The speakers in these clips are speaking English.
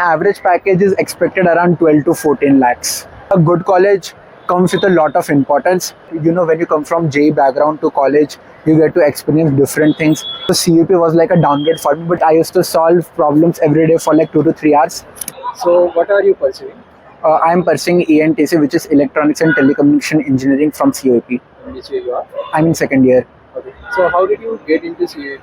Average package is expected around 12 to 14 lakhs. A good college comes with a lot of importance. You know, when you come from JEE background to college, you get to experience different things. So CUP was like a downgrade for me, but I used to solve problems every day for like 2 to 3 hours. So, what are you pursuing? I am pursuing ENTC, which is Electronics and Telecommunication Engineering from CUP. In which way you are? I'm in second year. Okay. So, how did you get into CAT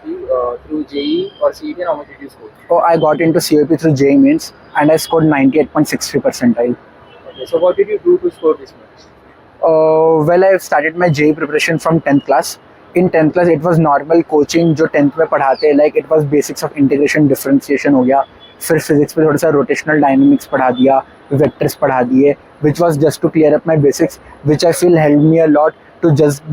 through JEE or CET, and how much did you score? Oh, I got into CUP through JEE Mains and I scored 98.63 percentile. Okay. So, what did you do to score this much? Well, I started my JEE preparation from 10th class. In 10th class, it was normal coaching जो 10th में पढ़ाते हैं, like it was basics of integration, differentiation हो गया. फिर physics में थोड़ा सा rotational dynamics पढ़ा दिया, vectors पढ़ा दिए, which was just to clear up my basics, which I feel helped me a lot to just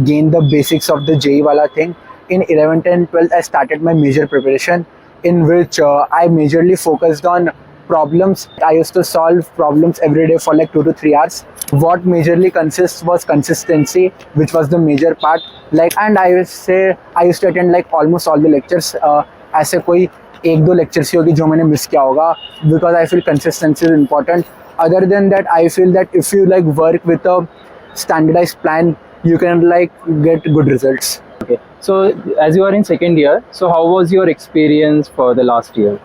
gain the basics of the JEE wala thing. In 11th and 12th, I started my major preparation, in which I majorly focused on problems. I used to solve problems every day for like 2 to 3 hours. What majorly consists was consistency, which was the major part. Like, and I would say I used to attend like almost all the lectures. ऐसे कोई एक दो lectures ही होगी जो मैंने miss किया होगा, because I feel consistency is important. Other than that, I feel that if you like work with a standardized plan, you can like get good results. Okay. So, as you are in second year, so how was your experience for the last year?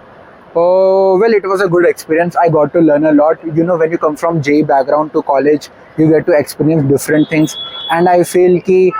Oh, well, it was a good experience. I got to learn a lot. You know, when you come from JEE background to college, you get to experience different things. And I feel कि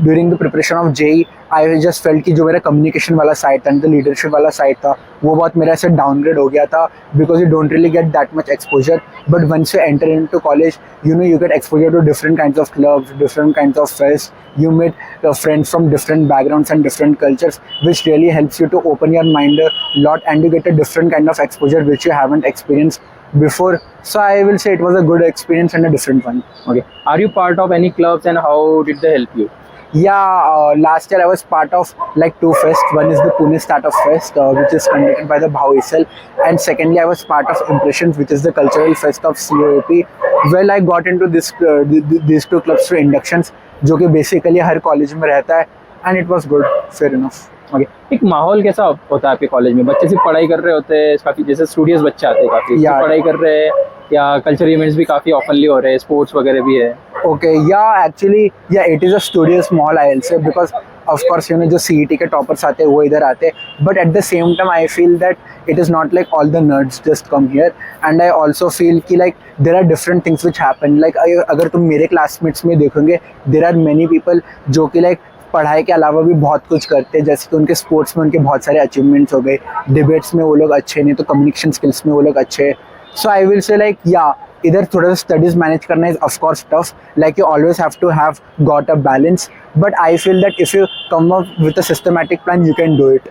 during the preparation of JEE, I just felt कि जो मेरा communication वाला side था, the leadership वाला side था, वो बहुत मेरा ऐसे downgrade हो गया था, because you don't really get that much exposure. But once you enter into college, you know, you get exposure to different kinds of clubs, different kinds of fests. You meet friends from different backgrounds and different cultures, which really helps you to open your mind a lot, and you get a different kind of exposure which you haven't experienced before. So I will say it was a good experience and a different one. Okay. Are you part of any clubs, and how did they help you? Yeah, last year I was part of like two fests. One is the Pune Startup Fest, which is conducted by the Bhau Isel, and secondly I was part of Impressions, which is the cultural fest of COAP. Well, I got into these two clubs through inductions, जो कि basically हर college में रहता है, and it was good, fair enough. Okay. एक माहौल कैसा होता है आपके कॉलेज में? बच्चे सिर्फ पढ़ाई कर रहे होते हैं, काफी जैसे स्टूडियस बच्चे आते हैं, काफी Yeah. पढ़ाई कर रहे हैं, या कल्चरल इवेंट्स भी काफी ऑफनली हो रहे हैं, स्पोर्ट्स वगैरह भी है? Okay, yeah, actually, yeah, it is a studious mall, I'll say, because of course, you know, जो CET के toppers आते हैं वो इधर आते हैं, but at the same time, I feel that it is not like all the nerds just come here, and I also feel कि like there are different things which happen. Like अगर तुम मेरे classmates में देखोगे, there are many people जो कि like पढ़ाई के अलावा भी बहुत कुछ करते हैं, जैसे कि उनके स्पोर्ट्स में उनके बहुत सारे अचीवमेंट्स हो गए, डिबेट्स में वो लोग अच्छे, नहीं तो कम्युनिकेशन स्किल्स में वो लोग अच्छे. सो आई विल से लाइक या इधर थोड़ा सा स्टडीज मैनेज करना is of course tough, like you always have to have got a balance, but I feel that if you come up with a systematic plan you can do it.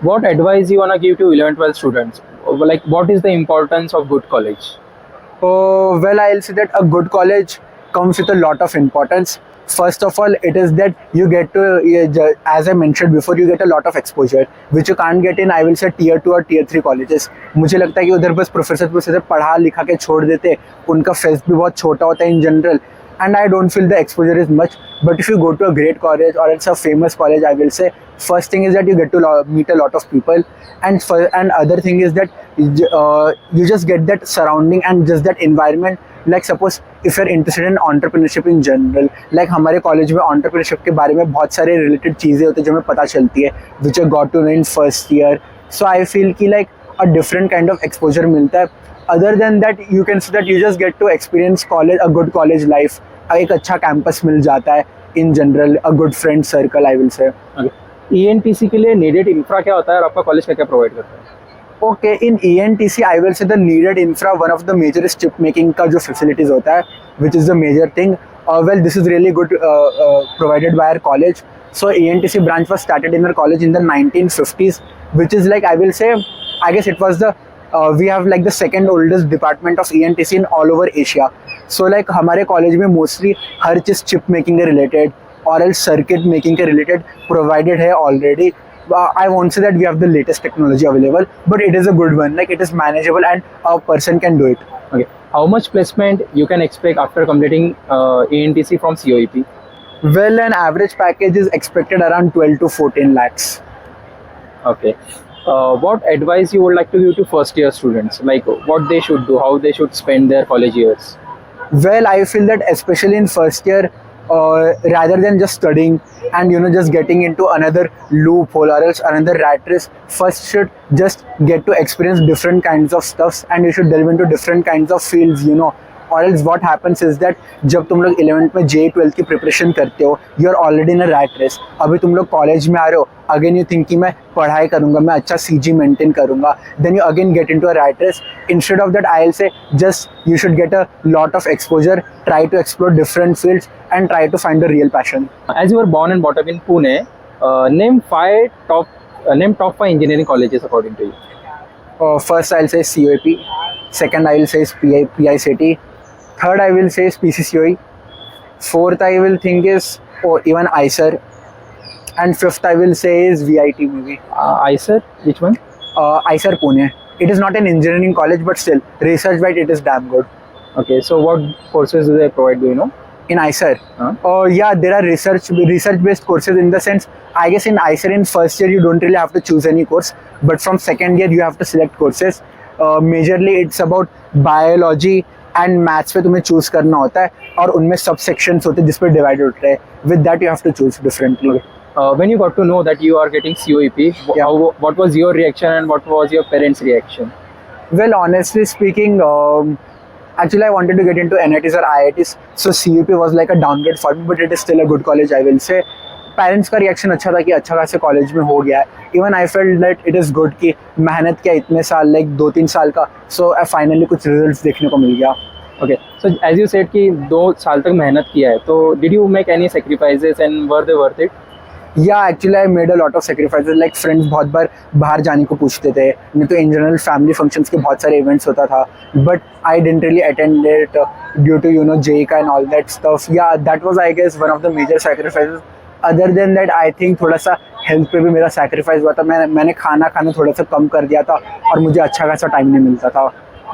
What advice you wanna give to 11th-12th students? Like, what is the importance of good college? Oh, well, I'll say that a good college comes with a lot of importance. First of all, it is that you get to, as I mentioned before, you get a lot of exposure, which you can't get in, I will say, tier 2 or tier 3 colleges. मुझे लगता है कि उधर बस professor पढ़ा लिखा के छोड़ देते, उनका फेस्ट भी बहुत छोटा होता है in general, and I don't feel the exposure is much. But if you go to a great college or it's a famous college, I will say, first thing is that you get to meet a lot of people, and other thing is that you just get that surrounding and just that environment. Like suppose if you're interested in entrepreneurship in general, like हमारे college में entrepreneurship के बारे में बहुत सारे related चीज़ें होती है जो हमें पता चलती है, which I got to know in first year. So I feel कि like a different kind of exposure मिलता है. Other than that, you can say that you just get to experience college, a good college life. एक अच्छा campus मिल जाता है in general, a good friend circle, I will say. Okay. ENTC के लिए needed infra क्या होता है और आपका कॉलेज क्या क्या प्रोवाइड करता है? Okay, in ENTC, I will say the needed infra, one of the major is chip making का जो facilities होता है, which is the major thing. Well, this is really good provided by our college. So ENTC branch was started in our college in the 1950s, which is like, I will say, I guess it was the we have like the second oldest department of ENTC in all over Asia. So like हमारे college में mostly हर चीज़ chip making के related और else circuit making के related provided है already. I won't say that we have the latest technology available, but it is a good one. Like it is manageable and a person can do it. Okay. How much placement you can expect after completing ENTC from COEP? Well, an average package is expected around 12 to 14 lakhs. Okay. What advice you would like to give to first year students? Like what they should do, how they should spend their college years? Well, I feel that especially in first year, rather than just studying and just getting into another loophole or else another rat race, first should just get to experience different kinds of stuffs and you should delve into different kinds of fields. Or else what happens is that जब तुम लोग 11th में JEE 12th की preparation करते हो, you are already in a rat race. अभी तुम लोग कॉलेज में आ रहे हो, अगेन यू थिंक कि मैं पढ़ाई करूंगा, मैं अच्छा CG मेंटेन करूंगा, then you again get into a rat race. Instead of that I will say just you should get a lot of exposure, try to explore different fields and try to find the real passion. As you were born and brought up in Pune, name top five engineering colleges according to you. First I'll say COAP, second I will say is PICT, third I will say is PCCOE, fourth I will think is even ICER, and fifth I will say is VIT maybe. ICER, which one? ICER Pune. It is not an engineering college, but still research wise it is damn good. Okay, so what courses do they provide? Do you know? In ICER, yeah, there are research based courses. In the sense, I guess in ICER in first year you don't really have to choose any course, but from second year you have to select courses. Majorly it's about biology and maths पे तुम्हें choose करना होता है और उनमें सब sections होते हैं जिस पे divide होते हैं. With that you have to choose differently. When you got to know that you are getting COEP, Yeah. what was your reaction and what was your parents' reaction? Well, honestly speaking, actually I wanted to get into NITs or IITs, so CUP was like a downgrade for me, but it is still a good college, I will say. Parents का reaction अच्छा था कि अच्छा खासे college में हो गया है. Even I felt that it is good कि मेहनत किया इतने साल, लाइक 2-3 साल का, सो फाइनली कुछ रिजल्ट्स देखने को मिल गया. Okay, so as you said कि 2 साल तक मेहनत किया है, तो did you make any sacrifices and were they worth it? या actually I made a lot of sacrifices. Like friends बहुत बार बाहर जाने को पूछते थे, नहीं तो इन जनरल फैमिली फंक्शंस के बहुत सारे इवेंट्स होता था, but I didn't really attend it due to JEE का and all that stuff. Yeah that was I guess one of the major sacrifices. Other than that I think थोड़ा सा health पे भी मेरा सेक्रीफाइस हुआ था. मैंने खाना थोड़ा सा कम कर दिया था और मुझे अच्छा खासा टाइम नहीं मिलता था.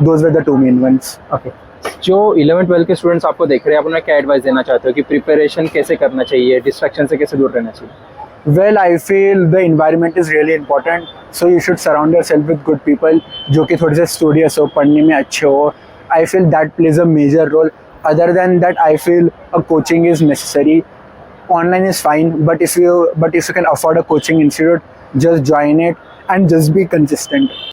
Those were the 2 main ones. Okay. जो 11th-12th के स्टूडेंट्स आपको देख रहे हैं, आप उन्हें क्या एडवाइस देना चाहते हो कि प्रिपरेशन कैसे करना चाहिए, डिस्ट्रैक्शन से कैसे दूर रहना चाहिए? Well, I feel the environment is really important, so you should surround yourself with good people जो कि थोड़े से studious हो, पढ़ने में अच्छे हो. I feel that plays a major role. Other than that, I feel a coaching is necessary. Online is fine, but if you can afford a coaching institute, just join it and just be consistent.